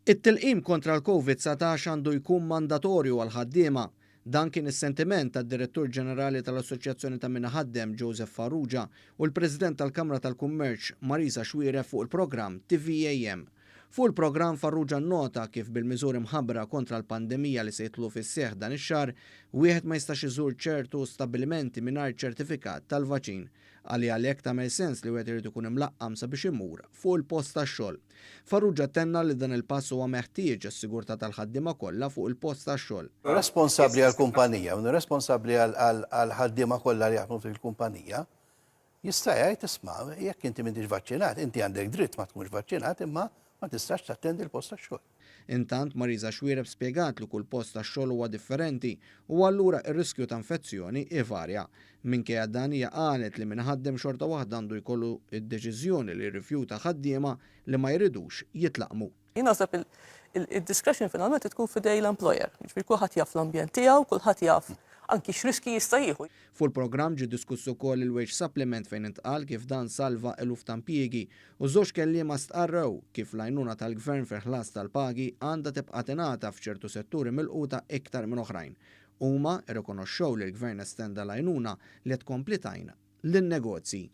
It-tilqim kontra l-COVID-19 għandu jkun mandatorju għal ħaddiema. Dan kien is-sentiment tad-Direttur Ġenerali tal-Assoċjazzjoni ta' min ħaddem Joseph Farrugia u l-President tal-Kamra tal-Kummerċ Marisa Xwieref fuq il-programm TVAM. Fuq il-programm Farrugia nnota kif bil-miżuri mħabbra kontra l-pandemija li se jitlu fis-seħħ dan ix-xahar wieħed ma jistax iżur ċertu stabbilimenti mingħajr ċertifikat tal-vaċin għalhekk tagħmel sens li wieħed irid ikun imlaqqam sabiex imur fuq il-post tax-xogħol. Farrugia tenna li dan il-pass huwa meħtieġ għas-sigurtà tal-ħaddiema kollha fuq il-post tax-xogħol. Responsabbli għall-kumpanija u responsabbli għall-ħaddiema kollha li jaħdmu fil-kumpanija jista' jgħid isma' jekk inti m'intix vaċċinat, inti għandek dritt ma tkunx vaċċinat imma ma tistax tattendi l-post tax-xogħol. Intant Marisa Xwieref spjegat li kull post tax-xogħol huwa differenti u allura r-riskju ta' infezzjoni ivarja. Minkejja dan hija qalet li min ħaddem xorta waħda għandu jkollu d-deċiżjoni li jirrifjuta ħaddiema li ma jridux jitlaqmu. Jien naħseb il-discretion finalment tkun fidej l-employer. Ġifieri kulħadd jaf l-ambjent tiegħu, kulħadd jaf anki x'riski jista' jieħu. Fuq il-programm ġie diskussu wkoll il-wage supplement fejn intqal kif dan salva eluf ta' impjiegi u żewġ kelliema stqarrew kif l-għajnuna tal-Gvern fil-ħlas tal-pagi għandha tibqa' tingħata f'ċertu setturi milquta iktar minn oħrajn. Huma rrikonoxxew li l-Gvern estenda l-għajnuna li tkompli tajna lin-negozji.